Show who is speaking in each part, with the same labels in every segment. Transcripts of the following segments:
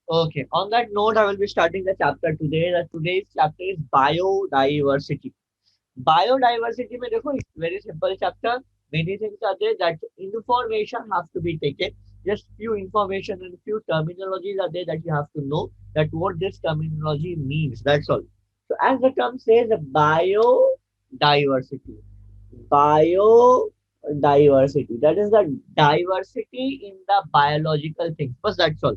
Speaker 1: Okay, on that note, I will be starting the chapter today. Today's chapter is biodiversity. Biodiversity में देखो, it's very simple chapter. Many things are there that information have to be taken. Just few information and few terminologies are there that you have to know that what this terminology means. That's all. So as the term says, biodiversity. Biodiversity. That is the diversity in the biological things. First, that's all.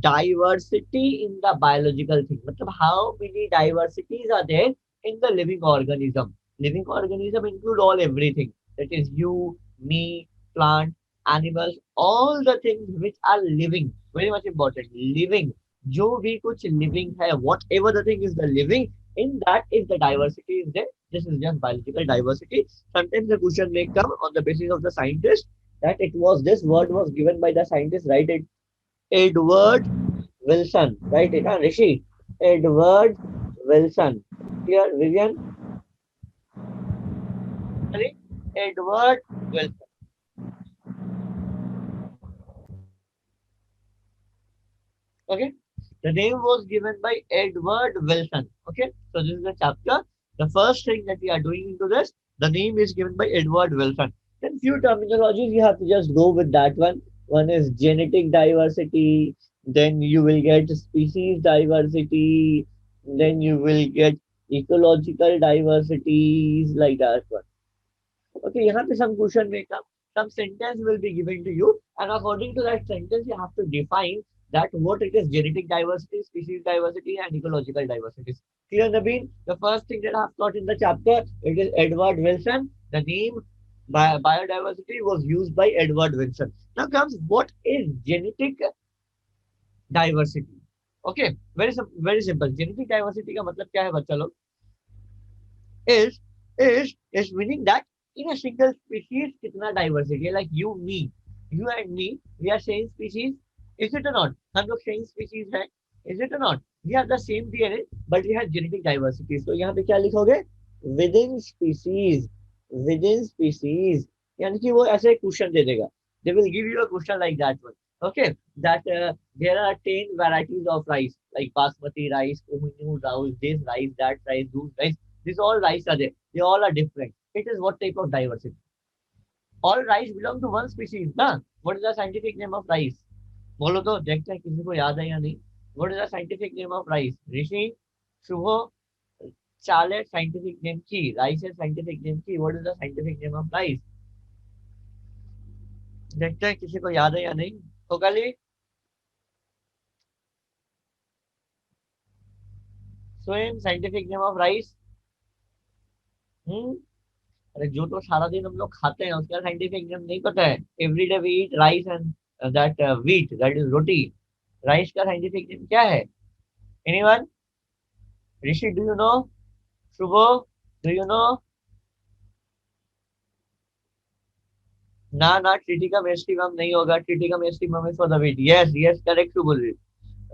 Speaker 1: Diversity in the biological thing. मतलब how many diversities are there in the living organism? Living organism include all everything. That is you, me, plant, animals, all the things which are living. Very much important. Living. जो भी कुछ living है, whatever the thing is the living, in that is the diversity is there. This is just biological diversity. Sometimes the question may come on the basis of the scientist that it was this word was given by the scientist, right? Edward Wilson. Write it, huh, Rishi? Edward Wilson. Here, Vivian. Sorry? Edward Wilson. Okay. The name was given by Edward Wilson. Okay. So this is the chapter. The first thing that we are doing into this, the name is given by Edward Wilson. Then few terminologies you have to just go with that one. One is genetic diversity. Then you will get species diversity. Then you will get ecological diversities like that one. Okay, यहाँ पे some question may come, some sentence will be given to you, and according to that sentence, you have to define that what it is genetic diversity, species diversity, and ecological diversity. Clear, Nabeen? The first thing that I have taught in the chapter, it is Edward Wilson. The name biodiversity was used by Edward Wilson. Now comes what is genetic diversity. Okay, very simple. Genetic diversity का मतलब क्या है बच्चा लोग? Is meaning that in a single species कितना diversity है, like you and me, we are same species, is it or not? हम लोग same species है, is it or not? We have the same DNA but we have genetic diversity. So यहाँ पे क्या लिखोगे? Within species, within species, यानी कि वो ऐसे क्वेश्चन दे देगा. They will give you a question like that one. Okay, that there are 10 varieties of rice like basmati rice, kohinoor rice, this rice, that rice, those rice. These all rice are there. They all are different. It is what type of diversity? All rice belong to one species, ना? What is the scientific name of rice? बोलो तो देखते हैं किसी को याद है या नहीं. What is the scientific name of rice? ऋषि, शुभो, चाले scientific name की. Rice है scientific name की. What is the scientific name of rice? देखते हैं किसी को याद है या नहीं. तो कली, स्वयं scientific name of rice. हम्म. अरे जो तो सारा दिन हम लोग खाते हैं उसका साइंटिफिक नेम नहीं पता है. Every day we eat rice and that wheat that is roti. Rice का साइंटिफिक नेम क्या है? Anyone? Rishi, do you know? Shubho, do you know? ना ना, ट्रिटी का मेस्टिमम नहीं होगा. ट्रिटी का मेस्टिमम is for the wheat. Yes yes, correct टू बोल रही.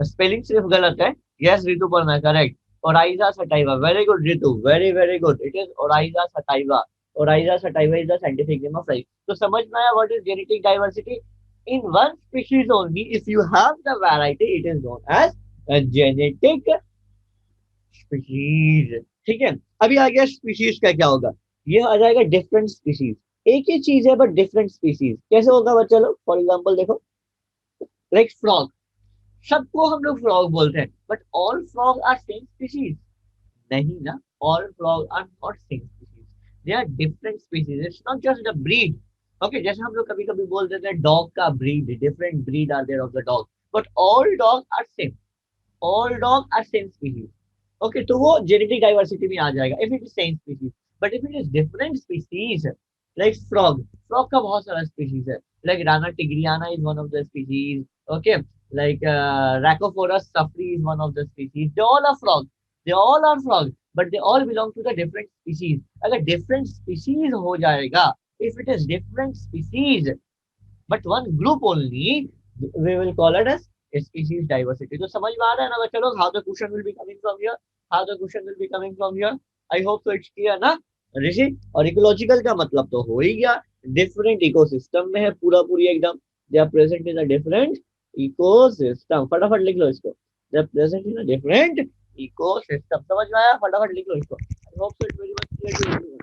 Speaker 1: स्पेलिंग सिर्फ गलत है. यस ऋतु पढ़ना, correct. Oryza sativa, very good Ritu, very very good. It is Oryza sativa. Oryza sativa is the scientific name of rice. तो समझ में आया what is genetic diversity? In one species only, if you have the variety, it is known as a genetic species. ठीक है. अभी आ गया species का क्या होगा. ये आ जाएगा डिफरेंट स्पीशीज. एक ही चीज है बट डिफरेंट स्पीशीज. कैसे होगा बच्चा लोग? फॉर एग्जाम्पल देखो, लाइक फ्रॉग. सबको हम लोग फ्रॉग बोलते हैं but all frog are same species? नहीं ना. All frog are not same species. They are different species. It's not just the breed. Okay, जैसे हम लोग कभी कभी बोल देते हैं डॉग का breed, different breed are there of the dog, but all dog are same. All dog are same species. Okay, तो वो जेनेटिक डाइवर्सिटी में आ जाएगा if it is same species. But if it is different species, like frog. Frog का बहुत सारा species है. Like Rana tigrina is one of the species. Okay, like Rhacophorus sapri is one of the species. They all are frogs. They all are frogs, but they all belong to the different species. अगर different species हो जाएगा, if it is different species, but one group only, we will call it as species diversity. तो समझ में आ रहा है ना बच्चा लोग? How the question will be coming from here? How the question will be coming from here? I hope so it's clear ना ऋषि. और इकोलॉजिकल का मतलब तो हो ही गया, डिफरेंट इकोसिस्टम में है पूरा पूरी एकदम. They are present in a different ecosystem, फटाफट लिख लो इसको, represent in a different ecosystem, समझ में आया? फटाफट लिख लो इसको। I hope so it's very much clear to everyone.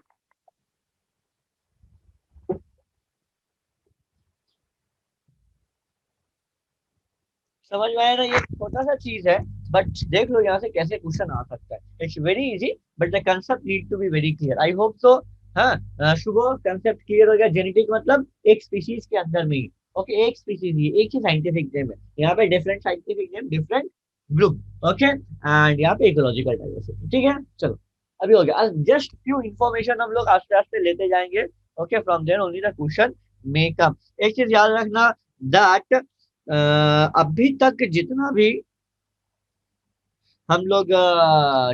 Speaker 1: समझ में आया ना? ये छोटा सा चीज है, बट देख लो यहाँ से कैसे क्वेश्चन आ सकता है। It's very easy, but the concept need to be very clear. I hope so. हाँ शुभ, कंसेप्ट क्लियर हो गया। जेनेटिक मतलब एक स्पीशीज के अंदर में ही, ओके, एक स्पीशीज ही, एक ही साइंटिफिक नेम है। यहाँ पे different scientific name, different group, okay, and यहाँ पे इकोलॉजिकल डाइवर्सिटी। ठीक है, चलो अभी हो गया। जस्ट फ्यू इंफॉर्मेशन हम लोग आस्ते आस्ते लेते जाएंगे, okay, from there only the question may come. एक चीज याद रखना, दैट अभी तक जितना भी हम लोग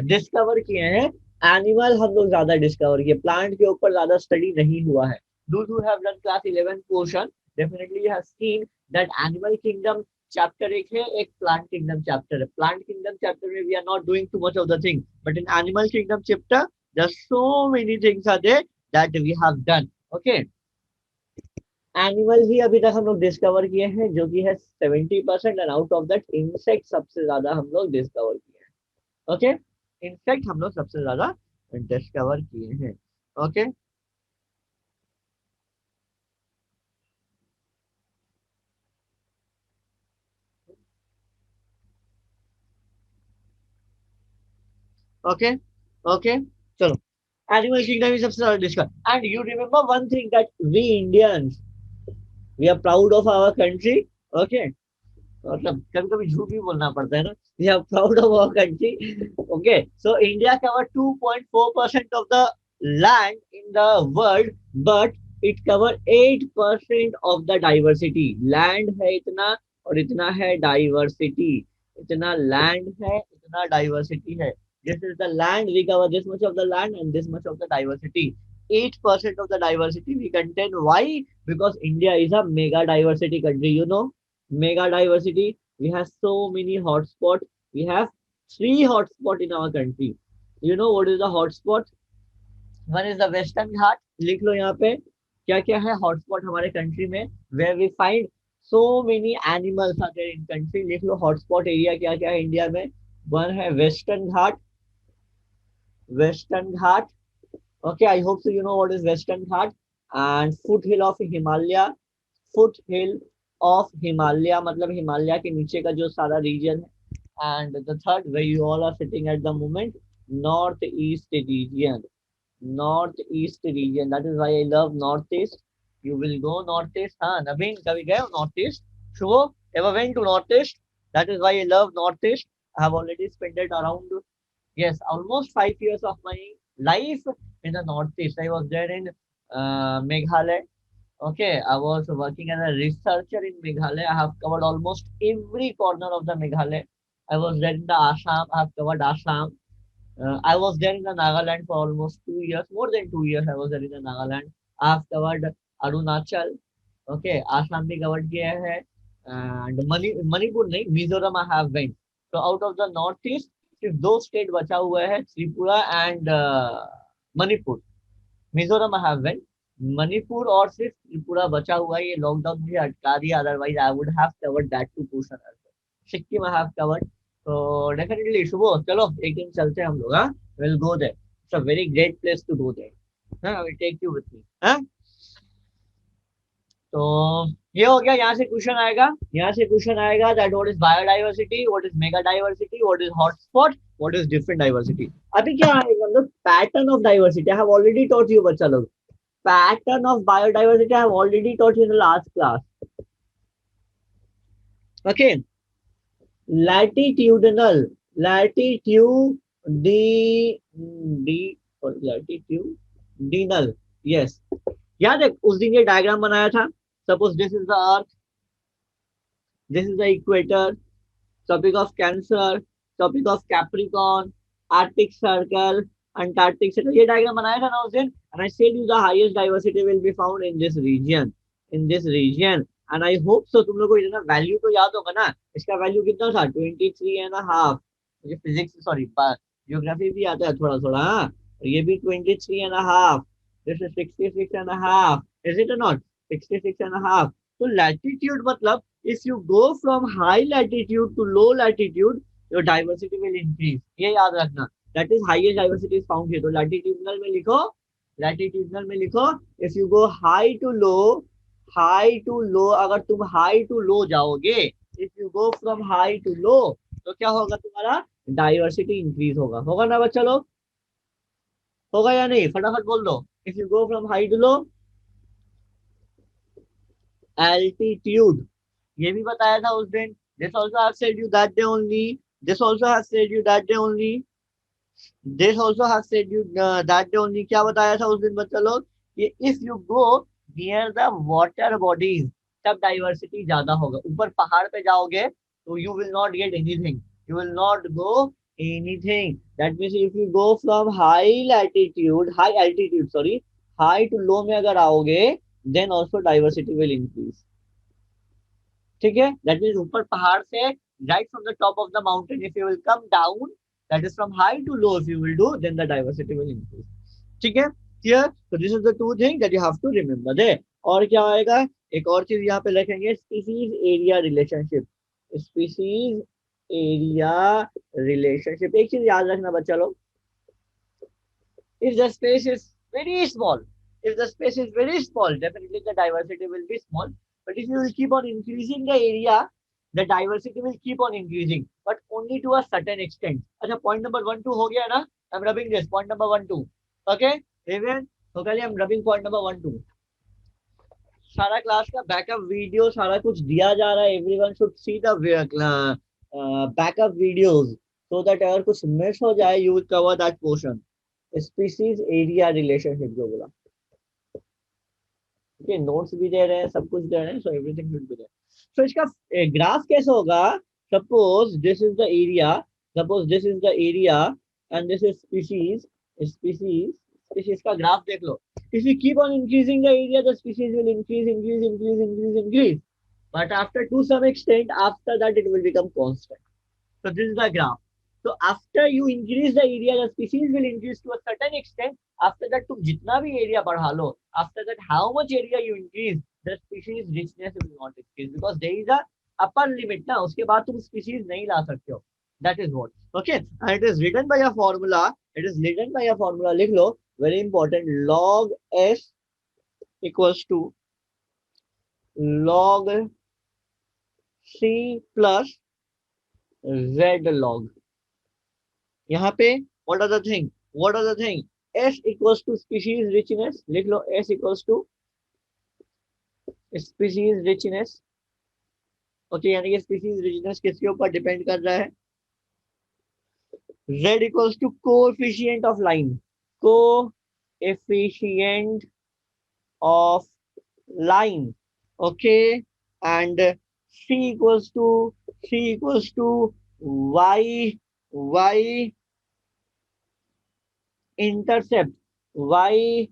Speaker 1: डिस्कवर किए हैं, एनिमल हम लोग ज्यादा डिस्कवर किए, प्लांट के ऊपर ज्यादा स्टडी नहीं हुआ है। Those who have done class 11 portion definitely you have seen that animal kingdom chapter एक है, एक plant kingdom chapter है। plant kingdom chapter में we are not doing too much of the thing, but in animal kingdom chapter there are so many things are there that we have done, okay। Animal ही अभी तक हम लोग discover किए हैं, जो कि है 70%, and out of that insect सबसे ज्यादा हम लोग डिस्कवर किए हैं, ओके। इंसेक्ट हम लोग सबसे ज्यादा डिस्कवर किए हैं, ओके। ओके, ओके, चलो। एनिमल किंगडम ही सबसे ज्यादा discover, and you remember one thing that we Indians, we are proud of our country, okay. मतलब कभी कभी झूठ भी बोलना पड़ता है ना। We are proud of our country, okay. So India cover 2.4% of the land in the world, but it cover 8% of the diversity. Land है इतना, और इतना है डाइवर्सिटी। इतना लैंड है, इतना डाइवर्सिटी है। This is the land, we cover this much of the land and this much of the diversity. 8% of the diversity we contain. Why? Because India is a mega diversity country, you know, mega diversity. We have so many hotspots. We have 3 hotspots in our country. You know what is the hotspot? One is the Western Ghat. लिख लो यहाँ पे क्या क्या है hotspot हमारे country में, where we find so many animals are there in country। लिख लो hotspot area क्या क्या है इंडिया में। वन है western Ghat, western Ghat, okay। I hope so you know what is Western Ghat, and foothill of Himalaya, foothill of Himalaya मतलब हिमालय के नीचे का जो सारा रीजन है। And the third where you all are sitting at the moment, northeast region, northeast region, that is why I love northeast। you will go northeast। हाँ नवीन, कभी गए हो northeast? Shubho, ever went to northeast? That is why I love northeast। I have already spent it around, yes, almost 5 years of my life in the northeast। I was there in Meghalaya, okay। I was working as a researcher in Meghalaya। I have covered almost every corner of the Meghalaya। I was there in the Assam, I have covered Assam। I was there in the Nagaland for almost 2 years, more than 2 years I was there in the Nagaland। I have covered Arunachal, okay। Assam भी covered किया है, and Manipur नहीं, Mizoram I have went। So out of the northeast सिर्फ 2 state बचा हुआ है, Tripura and Manipur. Mizoram I have went, Manipur और सिर्फ त्रिपुरा बचा हुआ है। ये लॉकडाउन मुझे अटका दिया, otherwise I would have covered that two portion. Sikkim I have covered. तो डेफिनेटली शुभ, चलो एक दिन चलते हैं हम लोग, हाँ, will go there. It's a very great place to go there, हाँ, I will take you with me, हाँ। तो ये हो गया। यहाँ से क्वेश्चन आएगा, यहाँ से क्वेश्चन आएगा that what is biodiversity, what is mega diversity, what is hotspot, what is different diversity. अभी क्या आएगा हम लोग, pattern of diversity. I have already taught you बच्चा लोग, pattern of biodiversity I have already taught you in the last class, okay. Latitudinal, latitude the latitudinal, yes. याद है उस दिन ये डायग्राम बनाया था। Suppose this is the earth, this is the equator, Tropic of Cancer, Tropic of Capricorn, Arctic Circle, Antarctic Circle। ये diagram बनाया था ना उस दिन, and I said you the highest diversity will be found in this region, in this region। and I hope so तुम लोग को इतना वैल्यू तो याद होगा ना। इसका वैल्यू कितना था, 23.5। मुझे फिजिक्स सॉरी ज्योग्राफी भी आता है थोड़ा थोड़ा, हाँ। ये भी 23.5, this is 66.5, is it not 66.5। तो लैटिट्यूड मतलब if you go from high latitude to low latitude your diversity will increase, ये याद रखना। That is highest diversity is found here. तो लैटिट्यूडनल में लिखो if you go high to low, high to low, अगर तुम high to low जाओगे, if you go from high to low, तो क्या होगा तुम्हारा डाइवर्सिटी इंक्रीज होगा। होगा ना बच्चा लोग, होगा या नहीं, फटाफट बोल दो। If you go from high to low, altitude, ये भी बताया था उस दिन। This also have said you that day only, this also have said you that day only, this also have said you that day only. क्या बताया था उस दिन बच्चा लोग, कि if you go near the water bodies तब diversity ज्यादा होगा। ऊपर पहाड़ पे जाओगे तो you will not get anything, you will not go anything. That means if you go from high latitude, high altitude sorry, high to low में अगर आओगे then also diversity will increase. ठीक है, दैट मीन्स ऊपर पहाड़ से, right from the top of the mountain, if you will come down, that is from high to low, if you will do then the diversity will increase. ठीक है, clear. तो this is the to thing that you have to remember दे। और क्या आएगा, एक और चीज यहाँ पे लिखेंगे, species area relationship. Species area relationship, एक चीज याद रखना बच्चा लोग, if the space is very small, if the space is very small, definitely the diversity will be small. But if you will keep on increasing the area, the diversity will keep on increasing, but only to a certain extent. अच्छा, point number 1 2 हो गया ना? I'm rubbing this point number 1 2. Okay, even तो पहले I'm rubbing point number 1 2. सारा class का backup video सारा कुछ दिया जा रहा है, everyone should see the backup videos, so that अगर कुछ मिस हो जाए you will cover that portion. Species area relationship जो बोला, ठीक, नोट्स भी दे रहे हैं, सब कुछ दे रहे हैं, so everything should be there. So इसका ग्राफ कैसे होगा, suppose this is the area, suppose this is the area and this is species, species species का ग्राफ देख लो। If you keep on increasing the area the species will increase increase increase increase increase, but after to some extent after that it will become constant. So this is the graph. So after you increase the area, the species will increase to a certain extent. After that, तुम जितना भी area बढ़ा लो, after that, how much area you increase, the species richness will not increase because there is a upper limit ना. उसके बाद तुम species नहीं ला सकते हो. That is what. Okay. And it is written by a formula. It is written by a formula. लिख लो. Very important. Log S equals to log C plus Z log. यहाँ पे what are the thing, what are the thing, S equals to species richness, लिख लो S equals to species richness। Okay, यानी कि species richness किसके ऊपर depend कर रहा है, Z equals to coefficient of line, coefficient of line, okay, and C equals to y intercept, y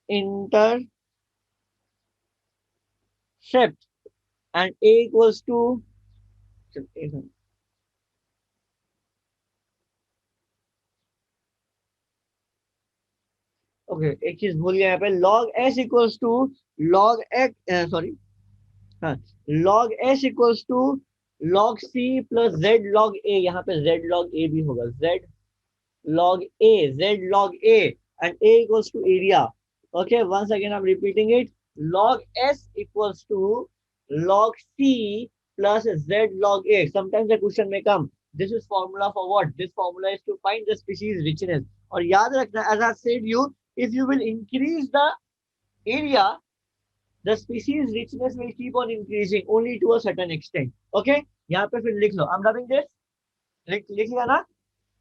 Speaker 1: intercept, and A equals to, okay, एक चीज भूल गया यहाँ पे, log S equals to log x, sorry, हाँ, log S equals to log C plus Z log A, यहाँ पे Z log A भी होगा, Z log A, Z log A, and A equals to area. Okay, once again I'm repeating it, log S equals to log C plus Z log A. Sometimes the question may come, this is formula for what? This formula is to find the species richness. और याद रखना, as I said you, if you will increase the area, the species richness will keep on increasing only to a certain extent. Okay, यहाँ पे फिर लिख लो, I'm rubbing this, लिख लिया ना,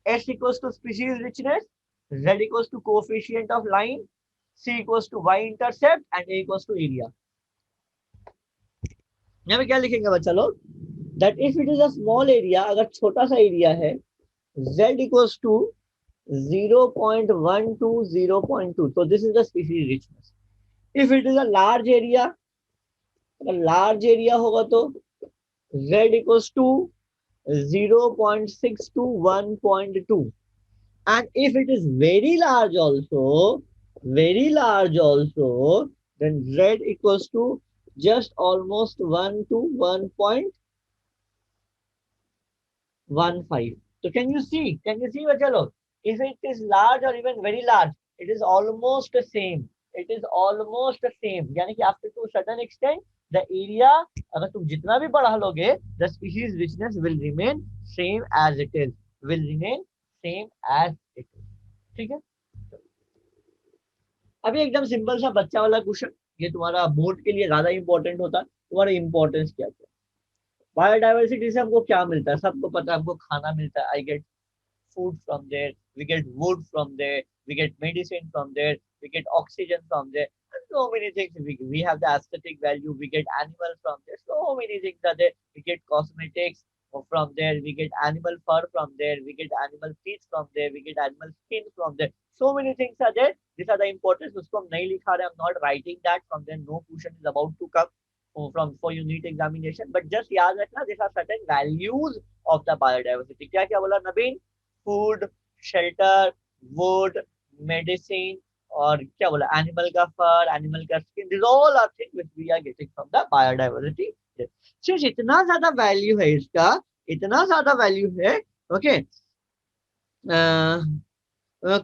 Speaker 1: S equals to species richness, Z equals to coefficient of line, C equals to y intercept, and A equals to area. यहाँ पे क्या लिखेंगे बच्चा लोग, that if it is a small area, अगर छोटा सा एरिया है, Z equals to 0.1 to 0.2, so this is the species richness. If it is a large area, अगर large area होगा तो Z equals to 0.6 to 1.2, and if it is very large also, then Z equals to just almost 1 to 1.15. So can you see? Can you see, Bachalo? If it is large or even very large, it is almost the same. It is almost the same. यानी कि after to a certain extent, the area, अगर तुम जितना भी बढ़ा लोगे, the species richness will remain same as it is. Will remain same as it is. ठीक है? अभी एकदम सिंपल सा बच्चा वाला क्वेश्चन, ये तुम्हारा बोर्ड के लिए ज्यादा इंपॉर्टेंट होता है। तुम्हारा इंपॉर्टेंस क्या है? बायोडाइवर्सिटी से हमको क्या मिलता है? सबको पता है, हमको खाना मिलता है। I get food from there, we get wood from there, we get medicine from there, we get oxygen from there, and so many things. We have the aesthetic value, we get animals from there, so many things are there. We get cosmetics from there, we get animal fur from there, we get animal teeth from there, we get animal skin from there. So many things are there. These are the importance. उसको हम नहीं लिखा रहे, I'm not writing that from there. No question is about to come from for your NEET examination, but just याद रखना, these are certain values of the biodiversity. क्या क्या बोला Naveen? Food, shelter, wood, medicine, और क्या बोला, एनिमल का fur, animal का skin, this all are thing which we are getting from the biodiversity. सिर्फ इतना ज्यादा वैल्यू है इसका, इतना ज्यादा वैल्यू है। ओके,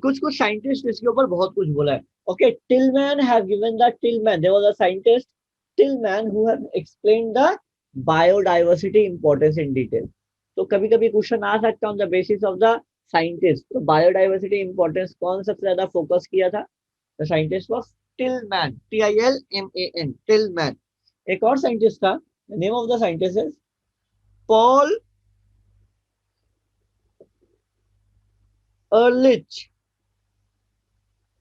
Speaker 1: कुछ कुछ साइंटिस्ट इसके ऊपर बहुत कुछ बोला है। Okay, Tilman have given the, Tilman there was a scientist, Tilman who have explained the biodiversity importance in detail. तो कभी कभी क्वेश्चन आ सकता है on the basis of the scientist. तो बायोडाइवर्सिटी इंपॉर्टेंस कौन सबसे ज्यादा फोकस किया था? The scientist was Tilman, TILMAN, Tilman. एक और साइंटिस्ट था, name of the scientist is Paul Ehrlich,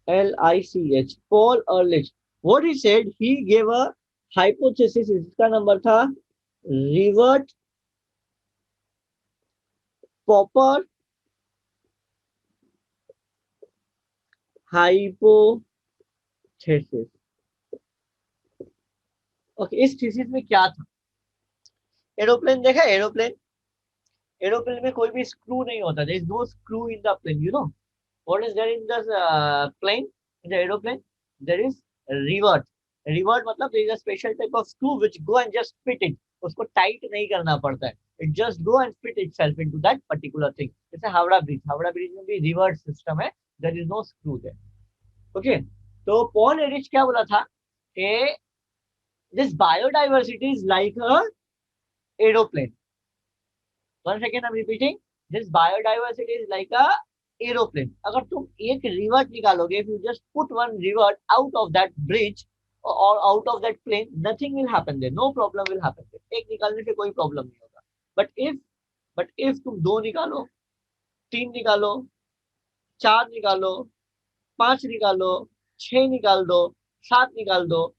Speaker 1: LICH, Paul Ehrlich. What he said, he gave a hypothesis, इसका नंबर था रिवर्ट पॉपर हाइपोथेसिस। ओके, इस थीसिस में क्या था? एरोप्लेन देखा? एरोप्लेन, एरोप्लेन में कोई भी स्क्रू नहीं होता, there is no screw in the plane. You know what is there in the plane, in the aeroplane? There is rivet. Rivet मतलब there is a special type of screw which go and just fit it. उसको tight नहीं करना पड़ता है, it just go and fit itself into that particular thing. जैसे Howrah bridge, Howrah bridge में भी rivet system है, there is no screw there. Okay, तो पॉल एरिच क्या बोला था कि this biodiversity is like a aeroplane. Once again I'm repeating, this biodiversity is like a aeroplane. अगर तुम एक रिवर्ट निकालोगे, if you just put one revert out of that bridge or out of that plane, nothing will happen there, no problem will happen there. एक निकालने से कोई problem नहीं होगा। बट इफ तुम दो निकालो, तीन निकालो, चार निकालो, पांच निकालो, छह निकाल दो, सात निकाल दो,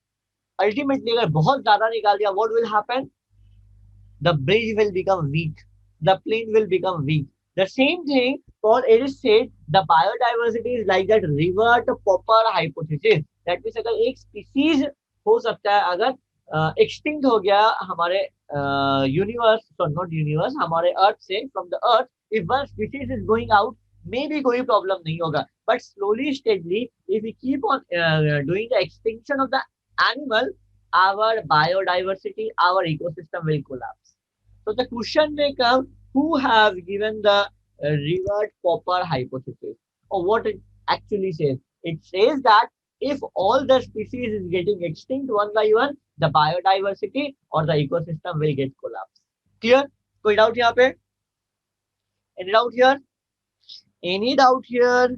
Speaker 1: अल्टीमेटली अगर बहुत ज्यादा निकाल दिया, what will happen? The bridge will become weak, the plane will become weak. The same thing Paul Ellis said, the biodiversity is like that revert popper hypothesis. That means अगर एक species हो सकता है, अगर extinct हो गया हमारे universe, so not universe, हमारे earth से, from the earth, if one species is going out, maybe कोई problem नहीं होगा, but slowly steadily if we keep on doing the extinction of the animal, our biodiversity, our ecosystem will collapse. So the question may come, who have given the revert popper hypothesis, or what it actually says? It says that if all the species is getting extinct one by one, the biodiversity or the ecosystem will get collapsed. Clear? कोई doubt यहाँ पे? Any doubt here? Any doubt here?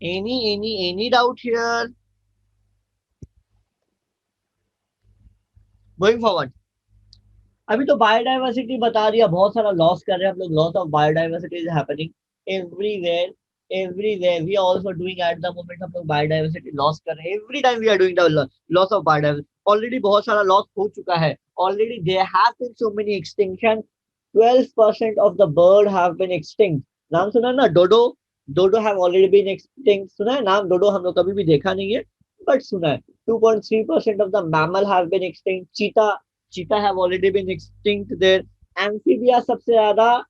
Speaker 1: Any doubt here? Going forward. अभी तो biodiversity बता दिया, बहुत सारा loss कर रहे हैं हम लोग। Loss of biodiversity is happening everywhere, everywhere we are also doing at the moment. हम लोग बायोडाइवर्सिटी लॉस कर रहे हैं, every time we are doing the loss of biodiversity. Already बहुत सारा लॉस हो चुका है, already there have been so many extinction. 12% of the bird have been extinct. नाम सुना ना, dodo, dodo have already been extinct. सुना है नाम डोडो? हम लोग कभी भी देखा नहीं है, बट सुना है। 2.3% of the mammal have been extinct. चीता have already been extinct there. Amphibia सबसे ज्यादा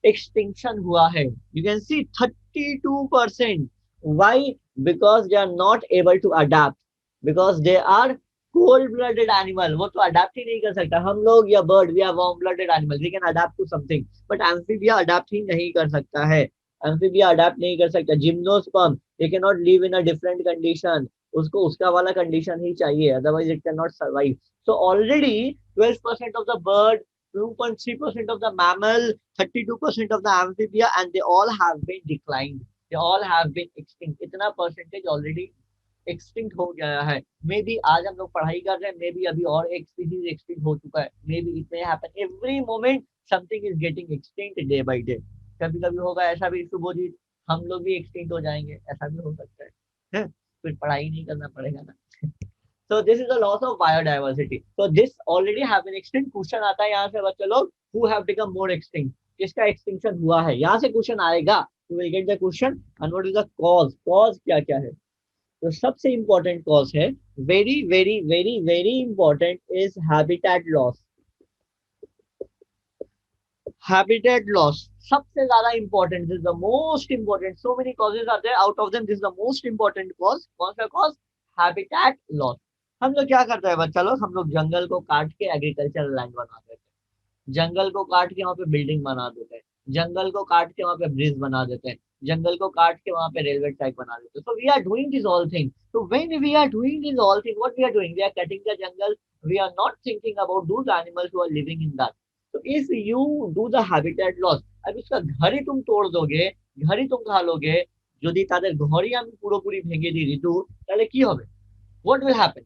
Speaker 1: extinction हुआ है, you can see 32%. Why? Because they are not able to adapt, because they are cold blooded animal वो तो adapt ही नहीं कर सकता. हम लोग या bird we are warm blooded animal, we can adapt to something, but amphibia adapt ही नहीं कर सकता है. एम्फीबिया अडेप्ट नहीं कर सकता. Gymnosperm they can not live in a different condition, उसको उसका वाला कंडीशन ही चाहिए, otherwise it can not survive. So already 12% of the bird, 2.3% of the mammal, 32% of the amphibia, and they all have been declined. They all have been extinct. इतना percentage already extinct हो गया है. May be आज हम लोग पढ़ाई कर रहे हैं, मे बी अभी और एक स्पीसीज एक्सटिंक्ट हो चुका है. May be it may happen every moment, something is getting extinct day by day. कभी कभी होगा ऐसा भी शुभोजीत, हम लोग भी एक्सटिंक्ट हो जाएंगे, ऐसा भी हो सकता है. फिर पढ़ाई नहीं करना पड़ेगा ना. So this is a loss of biodiversity. So this already have been extinct. Question आता है यहाँ से बच्चे लोग, who have become more extinct, किसका एक्सटिंक्शन हुआ है, यहाँ से क्वेश्चन आएगा. You will get the question and what is the cause. Cause क्या क्या है. तो सबसे इंपॉर्टेंट कॉज है, very very very very important is habitat loss. Habitat loss सबसे ज्यादा important, this is the most important. So many causes are there, out of them this is the most important cause. कौन सा cause? Habitat loss. हम लोग क्या करते हैं बच्चा लोग, हम लोग जंगल को काट के एग्रीकल्चर लैंड बना देते हैं, जंगल को काट के वहां पे बिल्डिंग बना देते हैं, जंगल को काट के वहां पे ब्रिज बना देते हैं, जंगल को काट के वहां पे रेलवे ट्रैक बना देते हैं. So we are doing this all thing. So when we are doing this all thing, what we are doing, we are cutting the jungle. We are not thinking about those animals who are living in that. तो if you do the habitat loss, अब इसका घर ही तुम तोड़ दोगे, घर ही तुम खा लोगे, যদি তাদের ঘরই আমি পুরোপুরি ভেঙে দিয়ে দিতু, তাহলে কি হবে? What will happen?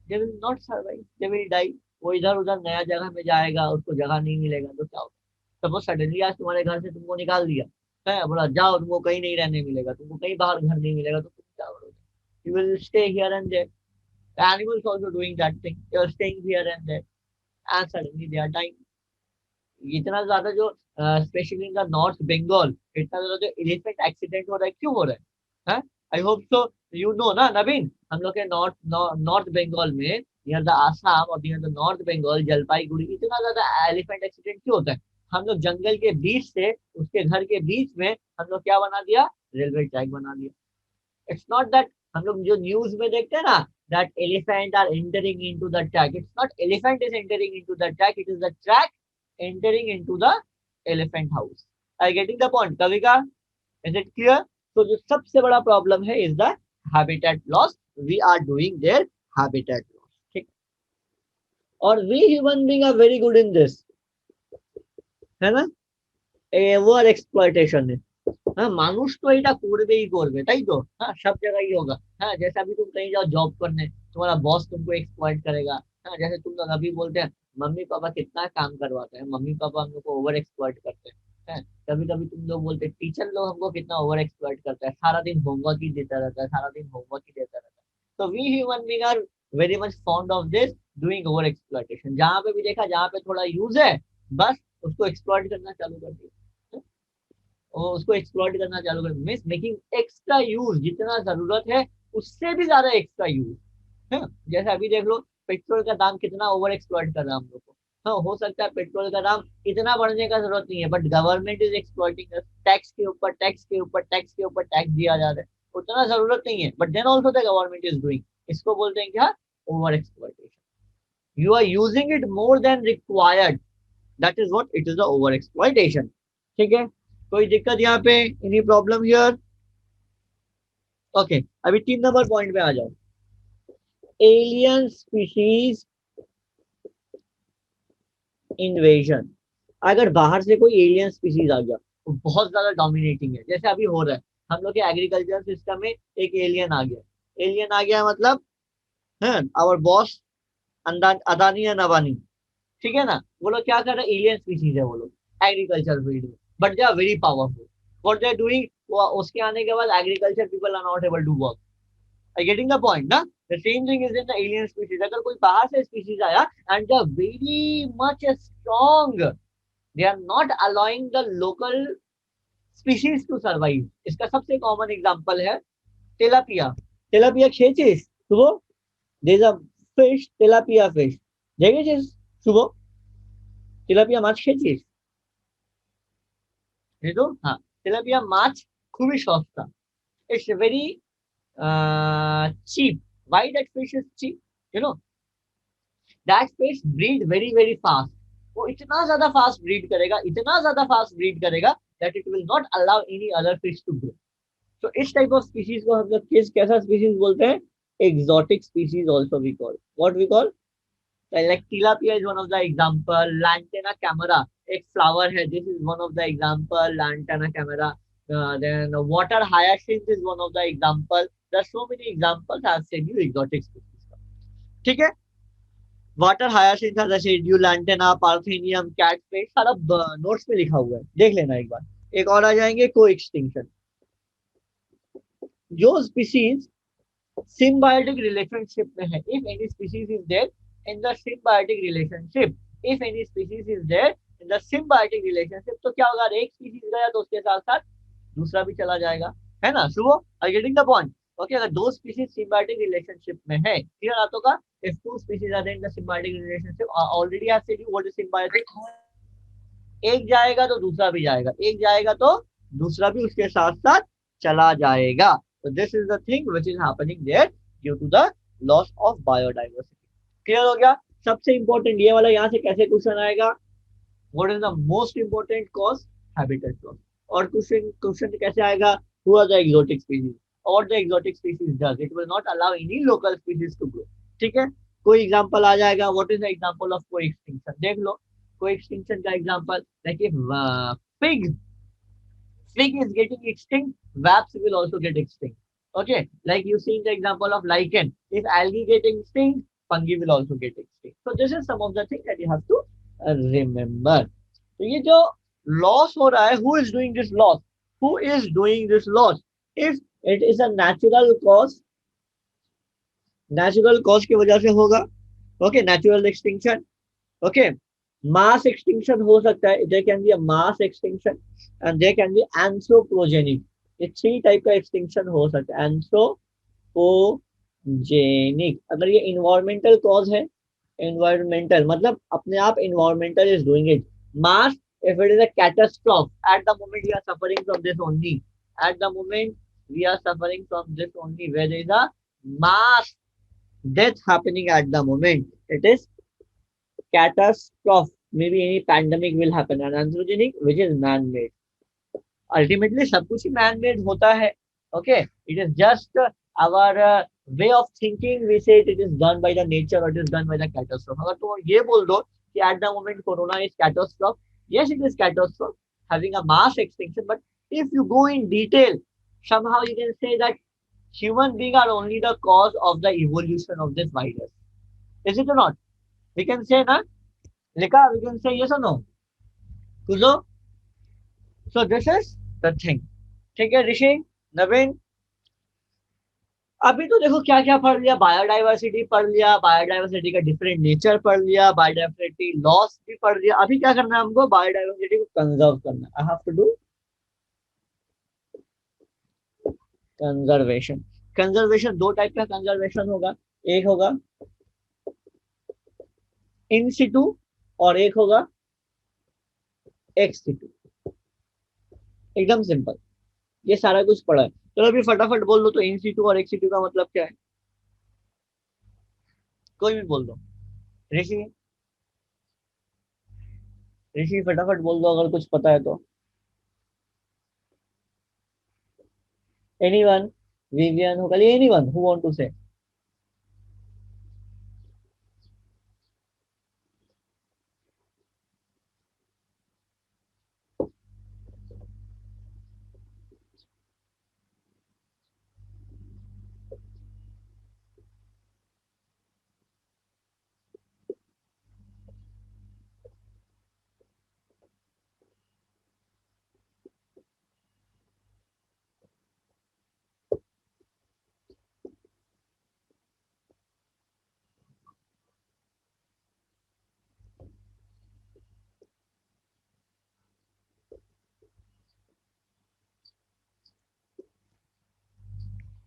Speaker 1: They will not survive, they will die. वो इधर उधर नया जगह में जाएगा, उसको जगह नहीं मिलेगा तो क्या होगा? सपोज सडनली आज तुम्हारे घर से तुमको निकाल दिया है, बोला जाओ, तुमको कहीं नहीं रहने मिलेगा, तुमको कहीं बाहर घर नहीं मिलेगा, तो तुम क्या करोगे? You will stay here and there. The animals also doing that thing. They are staying here and there, and suddenly they are dying. इतना ज्यादा जो specially in the north Bengal, इतना ज्यादा जो एलिफेंट एक्सीडेंट हो रहा है, क्यों हो रहा है? आई होप सो यू नो ना नवीन, हम लोग के नॉर्थ नॉर्थ बंगाल में, नियर द आसाम और near the north Bengal Jalpaiguri, इतना ज्यादा एलिफेंट एक्सीडेंट क्यों होता है? हम लोग जंगल के बीच से, उसके घर के बीच में हम लोग क्या बना दिया? रेलवे ट्रैक बना दिया. इट्स नॉट दैट, हम लोग जो न्यूज में देखते हैं ना, that elephant are entering into the track. It's not elephant is entering into the track, it is the track entering into the elephant house. Are you getting the point, Kavika? Is it clear? So जो सबसे बड़ा problem है is the habitat loss. We are doing their habitat loss. ठीक. और we human being are very good in this, है না? Over exploitation. হ্যাঁ, মানুষ তো এটা করবেই করবে, তাই তো? হ্যাঁ, सब जगह ही होगा. हाँ, जैसे अभी तुम कहीं जाओ जॉब करने, तुम्हारा बॉस तुमको एक्सप्लॉइट करेगा. हाँ, जैसे तुम लोग अभी बोलते हैं मम्मी पापा कितना काम करवाते हैं, मम्मी पापा हम लोग को ओवर एक्सप्लॉइट करते हैं. कभी कभी तुम लोग बोलते हैं टीचर लोग हमको कितना ओवर एक्सप्लॉइट करता है, सारा दिन होमवर्क ही देता रहता है, सारा दिन होमवर्क ही देता रहता है. तो we human being are very much fond of this, doing over exploitation. जहां पे भी देखा, जहां पे थोड़ा यूज है, बस उसको एक्सप्लॉइट करना चालू कर दिया, और उसको एक्सप्लॉइट करना चालू कर, मीन्स मेकिंग एक्स्ट्रा यूज, जितना जरूरत है उससे भी ज्यादा एक्स्ट्रा यूज है. जैसे अभी देख लो, पेट्रोल का दाम कितना ओवर एक्सप्लॉइट कर रहा है हम लोग को. हाँ, हो सकता है पेट्रोल का दाम इतना बढ़ने का जरूरत नहीं है, but government is exploiting, tax के ऊपर टैक्स के ऊपर टैक्स के ऊपर टैक्स दिया जा रहा है. उतना जरूरत नहीं है, but then also the government is doing. इसको बोलते हैं क्या? Over exploitation. You are using it more than required, that is what it is the over exploitation. ठीक है, कोई दिक्कत यहाँ पे? Any problem here? ओके, अभी 3 नंबर पॉइंट पे आ जाओ. Alien species invasion. अगर बाहर से कोई एलियन स्पीशीज आ गया तो बहुत ज्यादा डोमिनेटिंग है, जैसे अभी हो रहा है हम लोग के एग्रीकल्चर सिस्टम में, एक एलियन आ गया. एलियन आ गया मतलब है आवर बॉस अदानी या नवानी. ठीक है ना, वो लोग क्या कर रहे हैं? एलियन स्पीशीज है वो लोग एग्रीकल्चर फील्ड में, but they are very powerful. What they are doing, उसके आने के बाद agriculture people are not able to work. I getting the point ना? The same thing is in the alien species. अगर कोई बाहर से स्पीशीज आया and they are very much strong, they are not allowing the local species to survive. इसका सबसे common example है tilapia. Tilapia खेचिस सुबह, there is a fish, tilapia fish. দেখেছিস শুভ? তেলাপিয়া মাছ খেয়েছিস? যেহেতু হ্যাঁ, তেলাপিয়া মাছ খুবই সস্তা. It's very cheap. Why that fish is cheap? You know that fish breed very very fast. वो इतना ज्यादा फास्ट ब्रीड करेगा, इतना ज्यादा फास्ट ब्रीड करेगा that it will not allow any other fish to grow. तो इस टाइप ऑफ स्पीशीज को हम लोग किस कैसा स्पीशीज बोलते हैं? Exotic species also we call, what we call, like tilapia is one of the example, lantana camera एक flower है, this is one of the example, lantana camera, then water hyacinth is one of the example, there are so many examples I have said you exotic species का, ठीक है। Water hyacinth था जैसे due lantana, parthenium, catfish, सारा notes में लिखा हुआ है, देख लेना एक बार। एक और आ जाएंगे को एक्सटिंक्शन, जो स्पीसीज symbiotic relationship में है, if any species is there in the symbiotic relationship, if any species is there in the symbiotic relationship, तो क्या होगा, एक स्पीसीज गया तो उसके साथ साथ दूसरा भी चला जाएगा, है ना Shubh, I getting the point. Okay, अगर दो स्पीसीज सिम्बायोटिक रिलेशनशिप में है, क्लियर आता होगा, if two species are there in the symbiotic relationship, already I said you what is symbiotic, एक जाएगा तो दूसरा भी जाएगा, एक जाएगा तो दूसरा भी उसके साथ साथ चला जाएगा। तो this is the thing which is happening there due to the loss of biodiversity. Clear हो गया? सबसे इंपॉर्टेंट ये वाला, यहाँ से कैसे क्वेश्चन आएगा, what is the most important cause, habitat loss. और क्वेश्चन क्वेश्चन कैसे आएगा, who are the exotic species, और the exotic species does, it will not allow any local species to grow, ठीक है। कोई एग्जांपल आ जाएगा, what is the example of coextinction, देख लो। को एक्सटिंक्शन का एग्जांपल, देखिए pig, pig is getting extinct, wasps will also get extinct. Okay, like you see in the example of lichen, if algae get extinct, fungi will also get extinct. So this is some of the things that you have to remember. तो ये जो loss हो रहा है, who is doing this loss? Who is doing this loss? If it is a natural cause की वजह से होगा, okay, natural extinction, okay, mass extinction हो सकता है, there can be a mass extinction and there can be anthropogenic, ये three type का extinction हो सकता है। एंथ्रोपोजेनिक अगर ये इन्वायरमेंटल कॉज है, इन्वायरमेंटल मतलब अपने आप environmental is doing it. Mass, if it is a catastrophe, at the moment we are suffering from this only, at the moment we are suffering from this only, where there is a mass death happening at the moment, it is catastrophe, maybe any pandemic will happen, and anthropogenic which is man made, ultimately सब कुछ ही man made होता है। Okay, it is just our way of thinking, we say it is done by the nature और it is done by the catastrophe. अगर तुम ये बोल दो कि at the moment corona is catastrophe, yes it is catastrophe having a mass extinction, but if you go in detail, somehow you can say that human beings are only the cause of the evolution of this virus, is it or not? We can say na, Lika, we can say yes or no, Kuzo? So this is the thing, ठीक है ऋषि, नवीन। अभी तो देखो क्या क्या पढ़ लिया, biodiversity पढ़ लिया, बायोडाइवर्सिटी का डिफरेंट नेचर पढ़ लिया, बायोडाइवर्सिटी लॉस भी पढ़ लिया। अभी क्या करना है हमको, बायोडाइवर्सिटी को कंजर्व करना, I have to do conservation. Conservation दो टाइप का कंजर्वेशन होगा, एक होगा इन सिटू और एक होगा एक्स सिटू, एकदम सिंपल, ये सारा कुछ पढ़ा है। चलो अभी फटाफट बोल दो तो इन सिटू और एक्स सिटू का मतलब क्या है, कोई भी बोल दो। ऋषि, ऋषि फटाफट बोल दो अगर कुछ पता है तो। एनीवन, विवियन हो, कल एनीवन हु वांट टू से।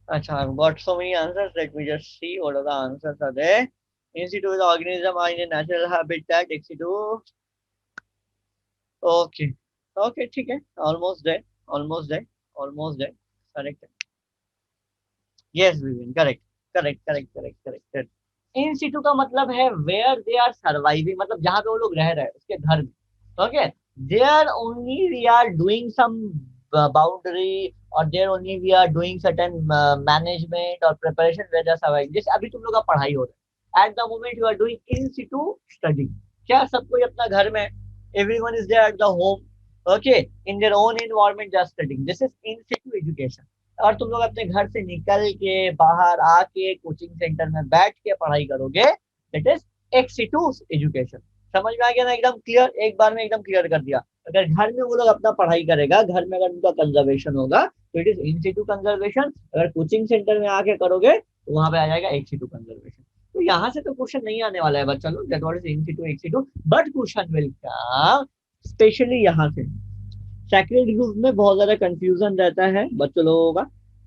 Speaker 1: Acha, I've got so many answers. Let me just see what are the answers are there. In situ is the organism are in a natural habitat. Ex situ. Okay. Okay, ठीक है. Almost there. Almost there. Almost there. Correct. Yes, Vivian. Correct. Correct. Correct. Correct. Correct. Correct. इन सिटू का मतलब है where they are surviving, मतलब जहां पे वो लोग रह रहे हैं उसके घर में। Okay, there only we are doing some boundary, और there only we are doing certain management और preparation where they are surviving. जैसे अभी तुम लोग का पढ़ाई हो रहा है, at the moment you are doing in situ study. क्या सब कोई अपना घर में, everyone is there at the home, okay, in their own environment just studying, this is in situ education. और तुम लोग अपने घर से निकल के बाहर आके कोचिंग सेंटर में बैठ के पढ़ाई करोगे, दैट इज एक्सिटू एजुकेशन। समझ में आ गया ना? एकदम क्लियर, एक बार में एकदम क्लियर कर दिया। अगर घर में वो लोग अपना पढ़ाई करेगा, घर में अगर उनका कंजर्वेशन होगा तो it is in situ conservation. अगर कोचिंग सेंटर में आके करोगे तो वहां पे आ जाएगा एक्स सिटू कंजर्वेशन। तो यहाँ से तो क्वेश्चन नहीं आने वाला है बच्चा लोग, that what is in Situ ex situ, but question will come specially यहाँ से। सैक्रेड ग्रुप में बहुत ज्यादा कंफ्यूजन रहता है बच्चों लोगों का।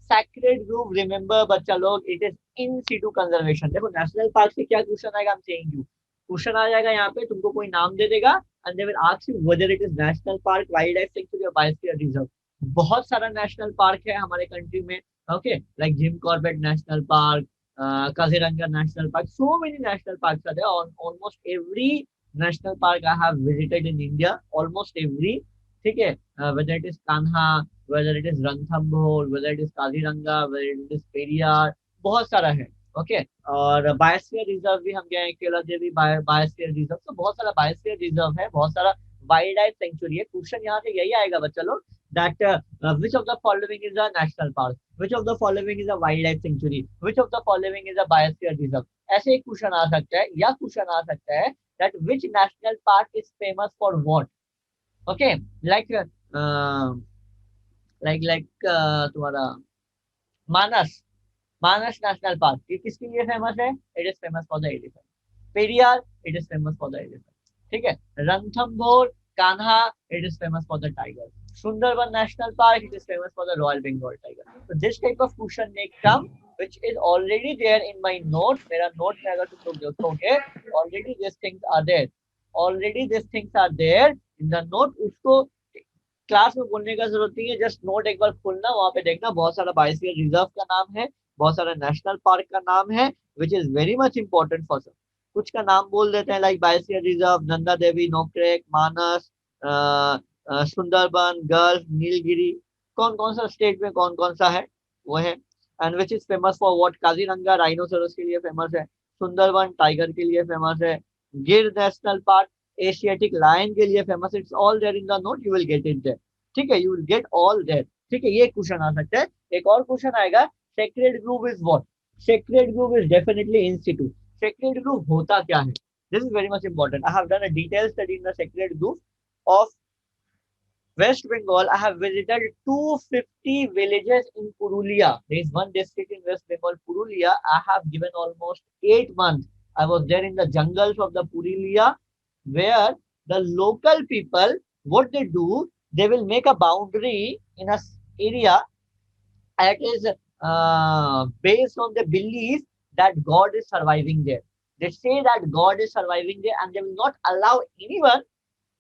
Speaker 1: सैक्रेड ग्रुप, रिमेंबर बच्चा लोग, it is in situ conservation. देखो नेशनल पार्क से क्या क्वेश्चन आएगा, I am saying you, question आ जाएगा यहाँ पे, तुमको कोई नाम दे देगा and they will ask you whether it is national park, wild life sanctuary और बायोस्फीयर रिजर्व। बहुत सारा नेशनल पार्क है हमारे कंट्री में, okay, like Jim Corbett national park, Kaziranga national park, so many national parks are there, almost every national park I have visited in India, almost every, ठीक है, whether it is Kanha, whether it is Ranthambore, whether it is Kaziranga, whether it is Periyar, बहुत सारा है। Okay, और biosphere reserve भी हम गए हैं, केला देवी बायोस्फीयर रिजर्व, तो बहुत सारा बायोस्फीयर रिजर्व है, बहुत सारा वाइल्ड लाइफ सेंचुरी है। क्वेश्चन यहाँ से यही आएगा बच्चा लोग, that which of the following is a national park, which of the following is a wild life century, which of the following is a biosphere reserve. ऐसे एक क्वेश्चन आ सकता है, या क्वेश्चन आ सकता है that which national park is famous for what. Okay, like तुम्हारा मानस, मानस नेशनल पार्क ये किसके लिए फेमस है? It is famous for the elephant. Periyar, it is famous for the elephant, ठीक है। Ranthambore, Kanha, it is famous for the tiger. Sundarban national park, it is famous for the royal Bengal tiger. तो this type of question may come which is already there in my notes। मेरा note में अगर तुम लोग देखोगे, already these things are there, already these things are there in the note। उसको class में बोलने का जरूरत नहीं है, जस्ट नोट एक बार खोलना, वहां पे देखना, बहुत सारा बायोस्फीयर रिजर्व का नाम है, बहुत सारा नेशनल पार्क का नाम है, which is very much important for सब। कुछ का नाम बोल देते हैं like biosphere reserve, Nanda Devi, Nokrek, मानस, सुंदरबन, गल्फ, नीलगिरी, कौन कौन सा स्टेट में कौन कौन सा है वो है। And which is famous for what, Kaziranga rhinoceros के लिए फेमस है, सुंदरबन टाइगर के लिए फेमस है, गिर नेशनल पार्क एशियाटिक लायन के लिए famous. It's all there in the note, you will get it there, ठीक है, you will get all there, ठीक है। ये क्वेश्चन आ सकता है। एक और क्वेश्चन आएगा, sacred group is what. Sacred group is definitely institute. Sacred group होता क्या है, this is very much important. I have done a detail study in the sacred group of West Bengal. I have visited 250 villages in Purulia. There is one district in West Bengal, Purulia. I have given almost 8 months. I was there in the jungles of the Purulia, where the local people, what they do, they will make a boundary in a area that is based on the belief that God is surviving there. They say that God is surviving there, and they will not allow anyone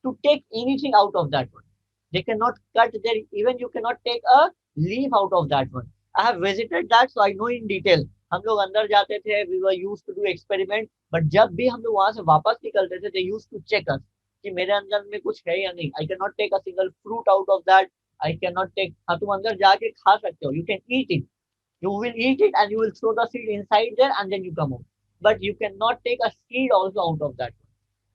Speaker 1: to take anything out of that one. They cannot cut their, even you cannot take a leaf out of that one. I have visited that, so I know in detail. हम लोग अंदर जाते थे, we were used to do experiment, but जब भी हम लोग वहां से वापस निकलते थे, they used to check us कि मेरे अंदर में कुछ है या नहीं। I cannot take a single fruit out of that. I cannot take, हाँ तुम अंदर जाके खा सकते हो, you can eat it, you will eat it and you will throw the seed inside there and then you come out, but you cannot take a seed also out of that.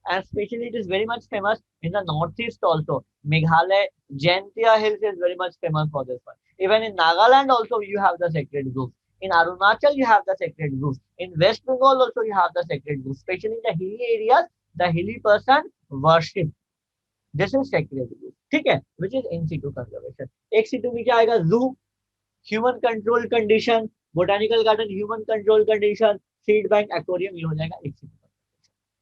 Speaker 1: And especially it is very much famous in the northeast also. Meghalaya, Jaintia Hills is very much famous for this one. Even in Nagaland also you have the sacred groves. In Arunachal you have the sacred groves. In West Bengal also you have the sacred groves. Especially in the hilly areas, the hilly person worship. This is sacred grove. ठीक है, which is in situ conservation. एक situ में क्या आएगा? Zoo, human control condition, botanical garden, human control condition, seed bank, aquarium, ये हो जाएगा एक situ।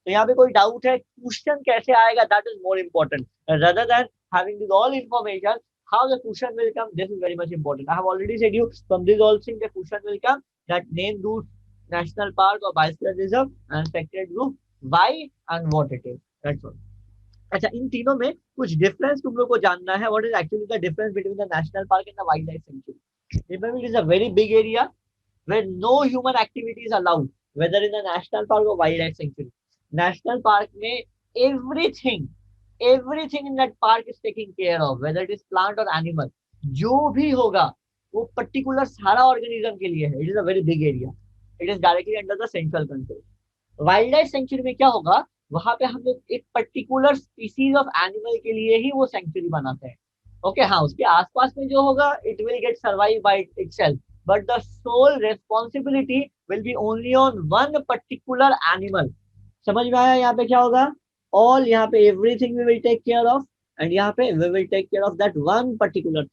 Speaker 1: तो यहाँ पे कोई डाउट है, क्वेश्चन कैसे आएगा, that is more important rather than having this all information, how the question will come, this is very much important. I have already said you from this all thing the question will come, that name those national park or biosphere reserve and sacred group, why and what it is, that's all। अच्छा, इन तीनों में कुछ difference तुम लोग को जानना है, what is actually the difference between the national park and the wild life sanctuary. Remember, it is a very big area where no human activity is allowed, whether in the national park और wild life sanctuary, national park में everything everything in that park is taking care of, whether it is plant और animal, जो भी होगा वो particular सारा organism के लिए है। It is a very big area, it is directly under the central control. Wild life century में क्या होगा, वहां पे हम लोग एक पर्टिकुलर स्पीसीज ऑफ एनिमल के लिए ही वो सेंचुरी बनाते हैं। ओके हाँ, उसके आसपास में जो होगा it will get survive by itself, but the sole responsibility will be only on one particular animal. समझ में आया यहाँ पे क्या होगा, ऑल यहाँ पे everything we will take care of, and यहाँ पे we will take care of that one particular.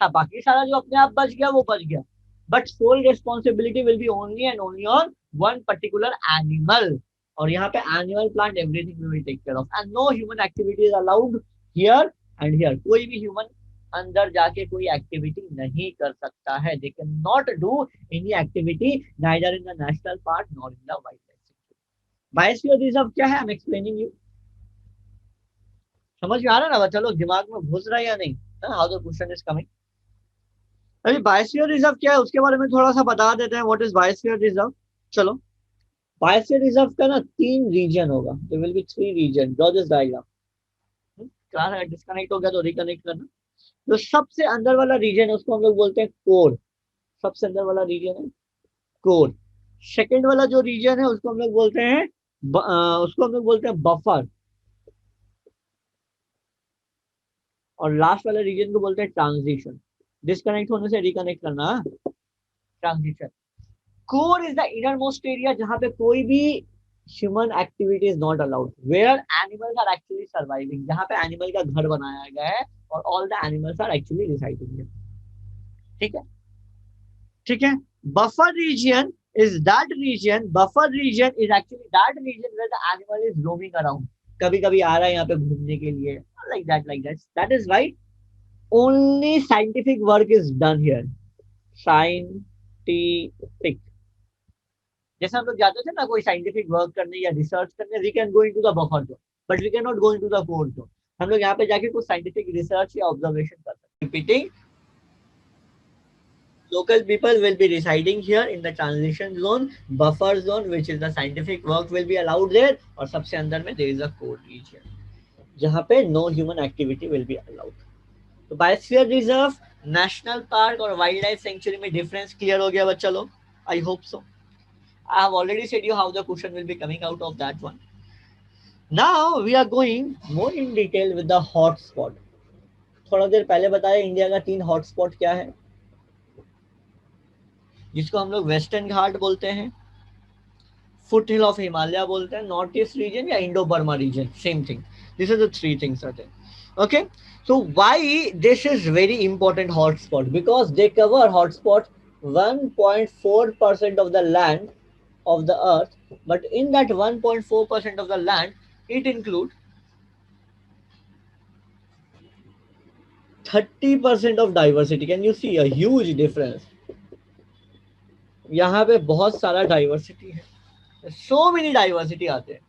Speaker 1: हाँ, बाकी सारा जो अपने आप बच गया वो बच गया, but sole responsibility will be only and only on one particular animal. और यहाँ पे animal plant everything we will take care of, and no human activity is allowed here and here. कोई भी ह्यूमन अंदर जाके कोई एक्टिविटी नहीं कर सकता है, they can not do any activity neither in the national park nor in the wild life century. Biosphere reserve क्या है, आई एम एक्सप्लेनिंग यू। समझ में आ रहा है ना बच्चा लोग, दिमाग में घुस रहा है या नहीं, how the question is coming. अभी बायोस्फीयर रिजर्व क्या है उसके बारे में थोड़ा सा बता देते हैं, व्हाट इज बायोस्फीयर रिजर्व। चलो, बायोस्फीयर रिजर्व का ना 3 रीजन होगा, there will be 3 region, draw this diagram. Class disconnect हो गया तो रिकनेक्ट करना। जो सबसे अंदर वाला रीजन है उसको हम लोग बोलते हैं कोर, सबसे अंदर वाला रीजन है कोर। सेकंड वाला जो रीजन है उसको हम लोग बोलते हैं उसको हम लोग बोलते हैं बफर, और लास्ट वाला रीजन को बोलते हैं ट्रांजिशन। डिस्कनेक्ट होने से रिकनेक्ट करना, transition. Core is the innermost area जहां पे कोई भी human activity is not allowed, where animals are actually surviving, जहां पे एनिमल का घर बनाया गया है और all the animals are actually residing here. ठीक है, ठीक है। Buffer region is that region, buffer region is actually that region where the animal is roaming around, कभी कभी आ रहा है यहाँ पे घूमने के लिए, like that is why only scientific work is done here, scientific. जैसे हम लोग जाते थे ना कोई साइंटिफिक वर्क करने या रिसर्च करने, we can go into the buffer zone, but we can not go into the core zone. हम लोग यहाँ पे जाके कुछ साइंटिफिक रिसर्च या ऑब्जर्वेशन कर सकते हैं। Repeating, local people will be residing here in the transition zone, buffer zone, which is the scientific work will be allowed there, और सबसे अंदर में there is a core region जहाँ पे no human activity will be allowed। तो biosphere reserve, national park और wild life century में difference clear हो गया बच्चा लोग, आई hope so. I have already said you how the question will be coming out of that one. Now we are going more in detail with the hotspot। थोड़ा देर पहले बताया India का 3 hotspot क्या है, जिसको हम लोग वेस्टर्न घाट बोलते हैं, फुट हिल ऑफ हिमालय बोलते हैं, नॉर्थ ईस्ट रीजन या Indo Burma region, same thing. This is the 3 things are there. Okay, so why this is very important hotspot, because they cover hotspot 1.4% of the land of the earth, but in that 1.4% of the land it include 30% of diversity। can you see a huge difference, यहाँ पे बहुत सारा diversity है, so many diversity आते हैं।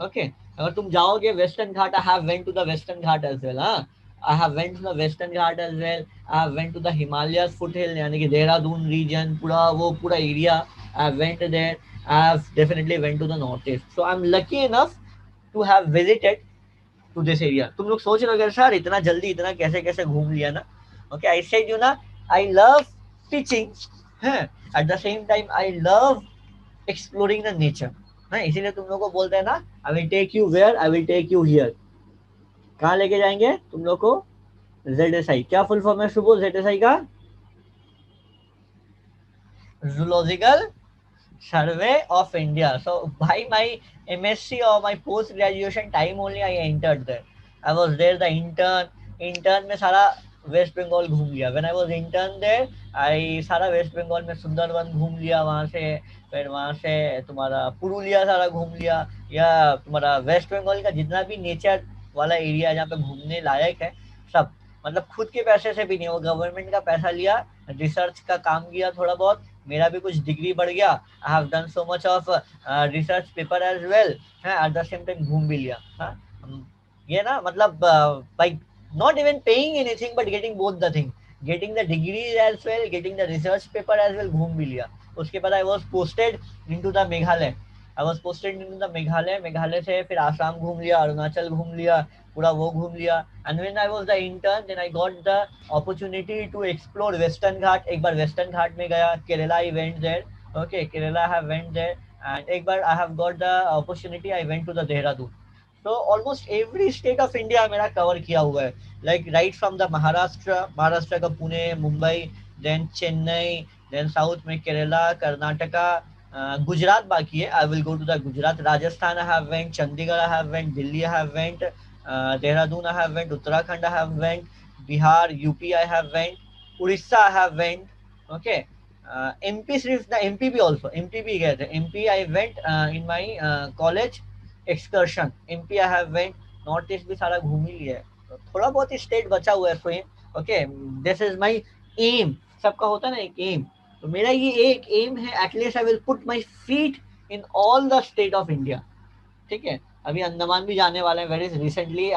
Speaker 1: Okay, अगर तुम जाओगे western Ghat, I have went to the western Ghat as well, हाँ, I have went to the western Ghat as well, I have went to the Himalayas foot hill यानी कि देहरादून रीजन, पूरा वो पूरा area I have went there, I have definitely went to the north east, so I am lucky enough to have visited to this area. तुम लोग सोच रहे हो सर इतना जल्दी इतना कैसे कैसे घूम लिया ना। ओके, आई सेड यू ना, आई लव टीचिंग है, at the same time I love exploring the nature है, इसीलिए तुम लोग को बोलते हैं ना, I will take you where, I will take you here. कहाँ लेके जाएंगे तुम लोग को, ZSI। क्या फुल फॉर्म है शुभ ZSI का, zoological survey of India. So by my MSc or my post graduation time only I entered there, I was there the intern में सारा वेस्ट बंगाल घूम लिया। When I was intern there I सारा वेस्ट बंगाल में सुंदरवन घूम लिया, वहां से फिर वहां से तुम्हारा पुरुलिया सारा घूम लिया, या तुम्हारा वेस्ट बंगाल का जितना भी नेचर वाला एरिया जहाँ पे घूमने लायक है सब, मतलब खुद के पैसे से भी नहीं, वो गवर्नमेंट का पैसा लिया, रिसर्च का काम किया थोड़ा बहुत, मेरा भी कुछ डिग्री बढ़ गया, I have done so much of research paper as well है, एट द सेम टाइम घूम भी लिया। हाँ, ये ना मतलब by not even paying anything but getting both the thing, getting the degree as well, getting the research paper as well, घूम भी लिया। उसके बाद I was posted into the Meghalaya. I was posted into the Meghalaya. Meghalaya से फिर आसाम घूम लिया, अरुणाचल घूम लिया, पूरा वो घूम लिया। And when I was the intern then I got the opportunity to explore western Ghat. एक बार वेस्टर्न घाट में गया, Kerala I went there. Okay, Kerala I have went there. And एक बार I have got the opportunity, I went to the Dehradun. तो almost every state of India मेरा cover किया हुआ है, like right from the Maharashtra, Maharashtra का Pune, Mumbai, then Chennai, then south में केरला, कर्नाटका, गुजरात बाकी है। I will go to the Gujarat. Rajasthan I have went, Chandigarh I have went, Delhi I have went, Dehradun I have went, Uttarakhand I have went, Bihar, UP I have went, Odisha I have went. Okay, MP सिर्फ ना, MP भी also, MP भी गए थे। MP I went in my college excursion, MP I have went. North east भी सारा घूम ही लिया है, तो थोड़ा बहुत ही स्टेट बचा हुआ है स्वयं। Okay, this is my aim. सबका होता है ना एक एम, तो मेरा ये एक एम है, at least I will put my feet in all the state of India. ठीक है, अभी अंडमान भी जाने वाले हैं very recently.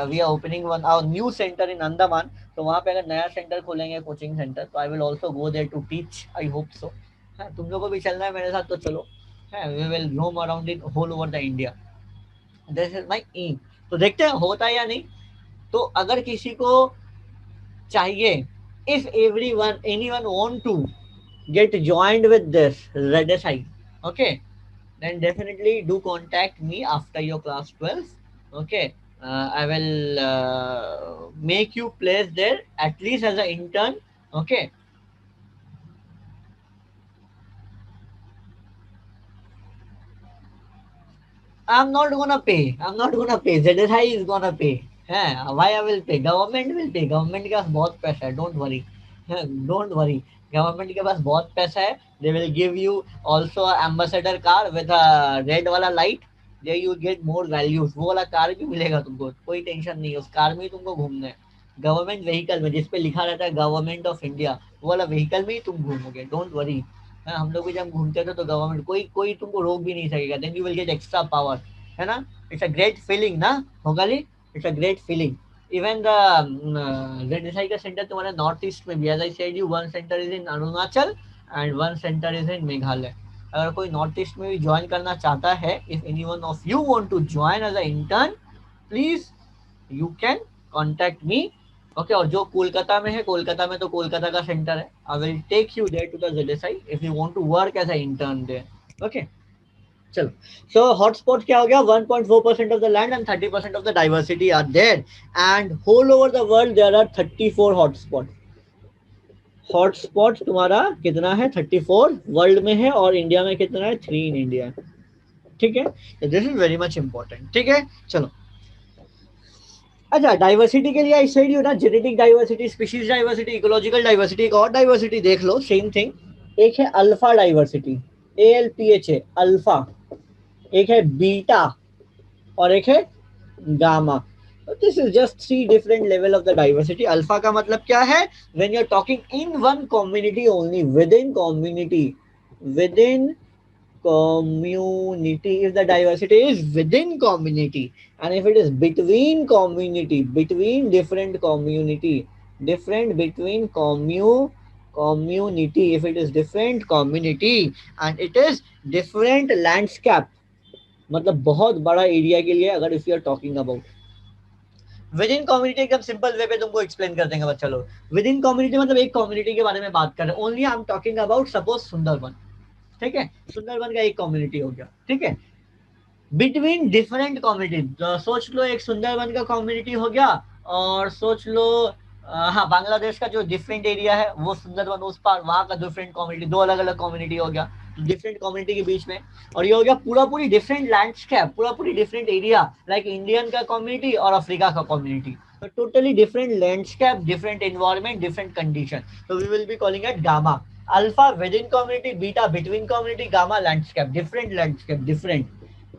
Speaker 1: We are opening one our new centre in Andaman. तो वहाँ पे अगर नया सेंटर खोलेंगे, कोचिंग सेंटर, तो I will also go there to teach, I hope so. है, तुम लोगों को भी चलना है मेरे साथ तो चलो। है, we will roam around in whole over the India, this is my aim. तो देखते हैं होता है या नहीं। तो अगर किसी को चाहिए, if every one any one want to get joined with this ZSI, okay, then definitely do contact me after your class 12. Okay, I will make you place there at least as an intern. Okay, I'm not gonna pay. I'm not gonna pay. ZSI is gonna pay. हाँ, why I will pay? Government will pay. Government के पास बहुत पैसा है. Don't worry. Don't worry. Government के पास बहुत पैसा है. They will give you also a ambassador car with a red वाला light. There you get more values. वो वाला कार भी मिलेगा तुमको. कोई टेंशन नहीं है. उस कार में ही तुमको घूमना है. गवर्नमेंट व्हीकल में जिसपे लिखा रहता है गवर्नमेंट ऑफ इंडिया, वो वाला व्हीकल में ही तुम घूमोगे. Don't worry. हाँ, हम लोग भी जब घूमते थे तो गवर्नमेंट कोई कोई तुमको रोक भी नहीं सकेगा. Then you will get extra power, है ना. इट्स अ ग्रेट फीलिंग ना होगाली. It's a great feeling. Even the red का सेंटर तुम्हारे नॉर्थ ईस्ट में भी, as I said you, one centre is in Arunachal and one centre is in Meghalaya. अगर कोई नॉर्थ ईस्ट में भी ज्वाइन करना चाहता है, if any one of you want to join as a intern, please you can contact me. Okay, और जो कोलकाता में है, कोलकाता में तो कोलकाता का सेंटर है. I will take you there to the ZSI if you want to work as a intern there. Okay, चलो. So hotspot क्या हो गया? 1.4% of the land and 30% of the diversity are there, and whole over the world there are 34 hotspot. Hotspot तुम्हारा कितना है? 34 world में है, और इंडिया में कितना है? 3 इन इंडिया. ठीक है, this is very much important. ठीक है, चलो. अच्छा, डाइवर्सिटी के लिए आई सेड यू ना, genetic diversity, species diversity, ecological diversity. एक और डाइवर्सिटी देख लो, सेम थिंग. एक है अल्फा डाइवर्सिटी, ALPHA, अल्फा. एक है बीटा, और एक है gamma. This is just 3 different level of the diversity. Alpha का मतलब क्या है? When you are talking in one community only, within community, within community, if the diversity is within community, and if it is between community, between different community, different between community, if it is different community and it is different landscape, मतलब बहुत बड़ा area के लिए अगर if you are talking about within community, एकदम simple way पे तुमको explain कर देंगे बच्चा लोग. विद इन कम्युनिटी मतलब एक कम्युनिटी के बारे में बात कर रहे हैं. Only I am talking about suppose Sundarban. ठीक है, सुंदरबन का एक कम्युनिटी हो गया. ठीक है, बिटवीन डिफरेंट कम्युनिटी, सोच लो एक सुंदरबन का कम्युनिटी हो गया, और सोच लो हाँ, बांग्लादेश का जो डिफरेंट एरिया है वो सुंदरबन उस पार, वहां का डिफरेंट कम्युनिटी, दो अलग अलग कम्युनिटी हो गया डिफरेंट कम्युनिटी के बीच में. और ये हो गया पूरा पूरी डिफरेंट लैंडस्केप, पूरा पूरी डिफरेंट एरिया, लाइक इंडियन का कम्युनिटी और अफ्रीका का कम्युनिटी. तो totally different landscape, different environment, different condition. तो we will be calling it gamma. Alpha within community, beta between community, gamma landscape, different. Different.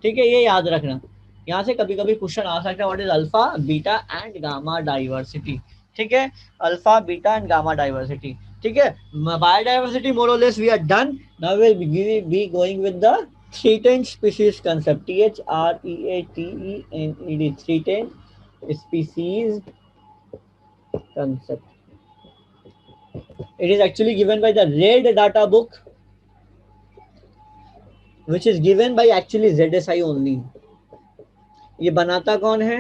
Speaker 1: ठीक है, ये याद रखना. यहाँ से कभी कभी क्वेश्चन आ सकता है, what is alpha, beta and gamma diversity. ठीक है, alpha, beta and gamma diversity. ठीक है, बायोडाइवर्सिटी मोर और less we are done. Now we will be going with the threatened species concept. THREATENED, threatened species concept. It is actually given by the red data book. which is given by actually ZSI only. ये बनाता कौन है?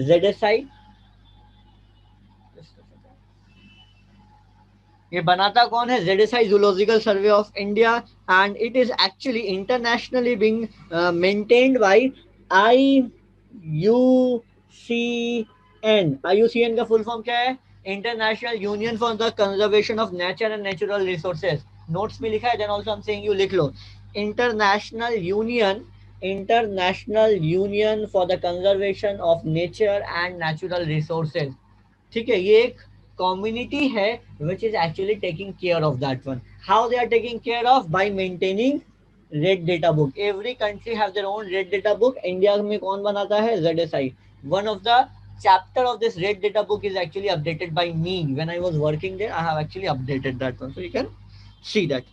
Speaker 1: ZSI. ये बनाता कौन है? ZSI, Zoological Survey of India, and it is actually internationally being maintained by IUCN. IUCN का full form क्या है? International union for the conservation of nature and natural resources. Notes में लिखा है, then also I am saying you लिख लो. International union, international union for the conservation of nature and natural resources. ठीक है, ये एक community है which is actually taking care of that one. How they are taking care of? By maintaining red data book. Every country have their own red data book. India में कौन बनाता है? ZSI. One of the chapter of this red data book is actually updated by me. When I was working there, I have actually updated that one, so you can see that.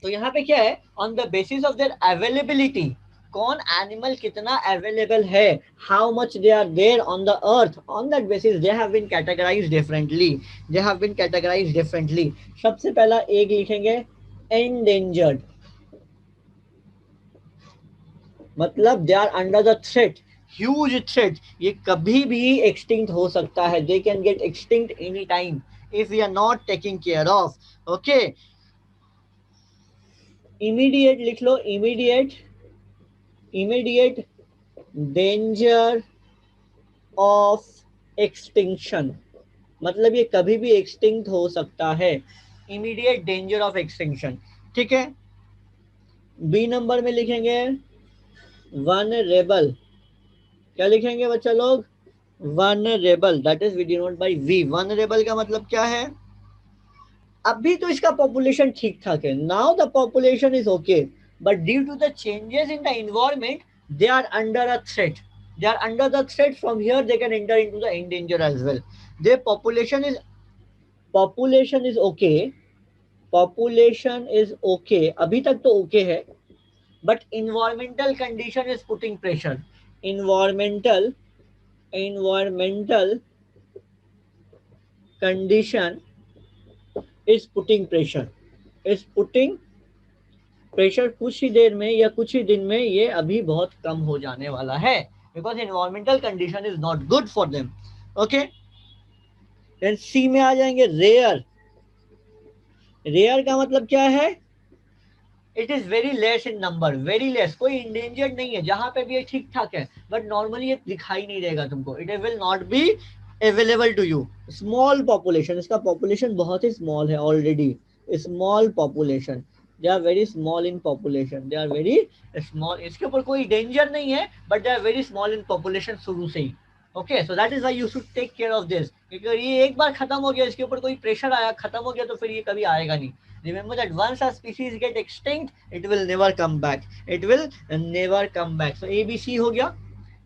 Speaker 1: तो यहाँ पे क्या है? On the basis of their availability, कौन animal कितना available है, how much they are there on the earth, on that basis they have been categorised differently. They have been categorised differently. सबसे पहला एक लिखेंगे एंडेंजर्ड, मतलब they are under the threat, huge threat. ये कभी भी एक्सटिंक्ट हो सकता है. They can get extinct any time if we are not taking care of. Okay, immediate लिख लो. Immediate, immediate danger of extinction, मतलब ये कभी भी एक्सटिंक्ट हो सकता है. Immediate danger of extinction. ठीक है. बी नंबर में लिखेंगे वनरेबल. क्या लिखेंगे बच्चा लोग? Vulnerable. That is we denote by V. Vulnerable का मतलब क्या है? अभी तो इसका पॉपुलेशन ठीक ठाक है. Now the population is okay, but due to the changes in the environment they are under a threat. They are under the threat. From here they can enter into the endanger as well. Their population is okay. Population is okay. अभी तक तो okay है, but environmental condition is putting pressure. Environmental condition is putting pressure. Is putting pressure. कुछ ही देर में या कुछ ही दिन में ये अभी बहुत कम हो जाने वाला है, because environmental condition is not good for them. Okay, then C में आ जाएंगे रेयर. रेयर का मतलब क्या है? It is very less in number, very less. कोई इंडेंजर्ड नहीं है, जहां पे भी ये ठीक ठाक है, बट नॉर्मली ये दिखाई नहीं देगा तुमको. It will not be available to you. Small population, इसका पॉपुलेशन बहुत ही स्मॉल है already. Small population, they are very small in population. They are very small. इसके ऊपर कोई डेंजर नहीं है, but they are very small in population शुरू से ही. Okay, so that is why you should take care of this. क्योंकि ये एक बार खत्म हो गया, इसके ऊपर कोई प्रेशर आया, खत्म हो गया, तो फिर ये कभी आएगा नहीं. Remember that once a species get extinct, it will never come back. It will never come back. So ABC हो गया,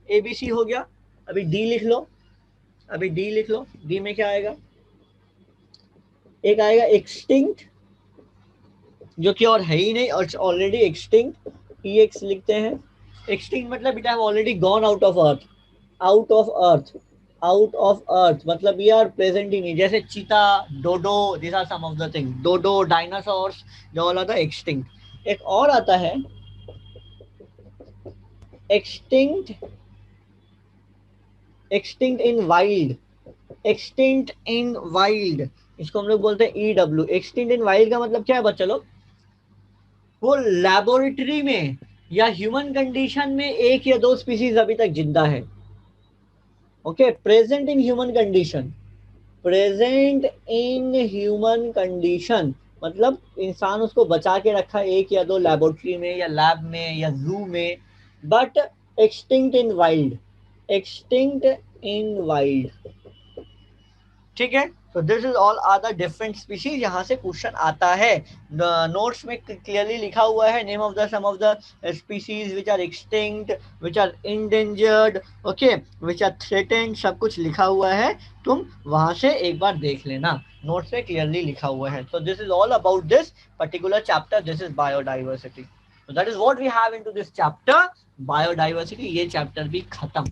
Speaker 1: ABC हो गया. अभी D लिख लो, अभी D लिख लो. D में क्या आएगा? एक आएगा extinct, जो कि और है ही नहीं, और ऑलरेडी extinct. EX लिखते हैं. Extinct मतलब it have already gone out of earth. Out of earth. Out of earth मतलब वी आर प्रेजेंट ही नहीं. जैसे चीता, dodo, this are some of the thing. Dodo, dinosaurs, जो वाला था एक्सटिंक्ट. एक और आता है extinct, extinct in wild. Extinct in wild, इसको हम लोग बोलते हैं EW. एक्सटिंक्ट इन वाइल्ड का मतलब क्या है बच्चा लोग? वो लैबोरेटरी में या ह्यूमन कंडीशन में एक या दो स्पीसीज अभी तक जिंदा है. Okay, present in human condition. Present in human condition मतलब इंसान उसको बचा के रखा एक या दो लैबोरेटरी में या लैब में या जू में, but extinct in wild. Extinct in wild. ठीक है. So this is all are the different species. यहाँ से क्वेश्चन आता है. नोट्स में क्लियरली लिखा हुआ है name of the some of the species which are extinct, which are endangered, okay, which are threatened, सब कुछ लिखा हुआ है. तुम वहां से एक बार देख लेना, नोट्स में क्लियरली लिखा हुआ है. So this is all about this particular chapter. This is biodiversity. So that is what we have into this chapter, biodiversity. ये चैप्टर भी खत्म.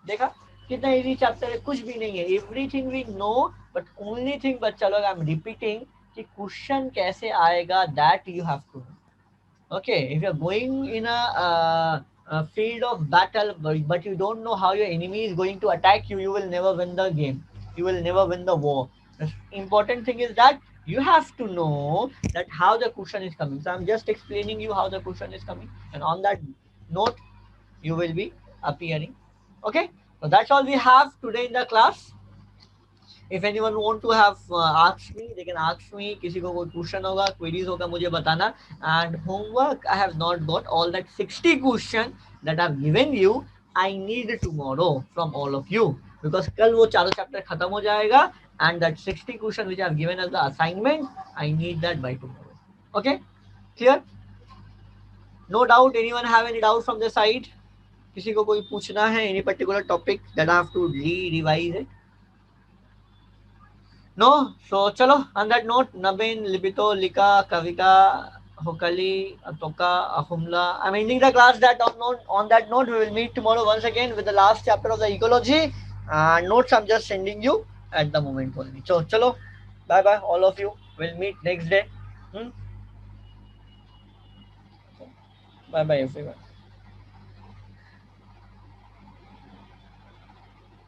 Speaker 1: देखा कितना इजी चैप्टर है, कुछ भी नहीं है. Everything we know, but only thing बच्चा लोग आई एम रिपीटिंग कि क्वेश्चन कैसे आएगा, that you have to know. Okay, if you're going in a field of battle, but you don't know how your enemy is going to attack you, you will never win the game. You will never win the war. The important thing is that you have to know that how the question is coming. So I'm just explaining you how the question is coming, and on that note, you will be appearing. Okay, so that's all we have today in the class. If anyone want to have ask me, they can ask me. किसी को कोई question होगा, queries होगा, मुझे बताना. And homework, I have not got all that 60 question that I've given you. I need tomorrow from all of you, because कल वो चारों चैप्टर खत्म हो जाएगा. And that 60 question which I have given as the assignment, I need that by tomorrow. Okay, clear? No doubt. Anyone have any doubt from the side? किसी को कोई पूछना है any particular topic that I have to revise it? No? So, chalo, on that note, Nabin, Libito, Lika, Kavika, Hokali, Atoka, Ahumla. I'm ending the class. On that note, we will meet tomorrow once again with the last chapter of the ecology. Notes I'm just sending you at the moment only. So, chalo, bye bye, all of you. We'll meet next day. Hmm? Bye bye, everyone.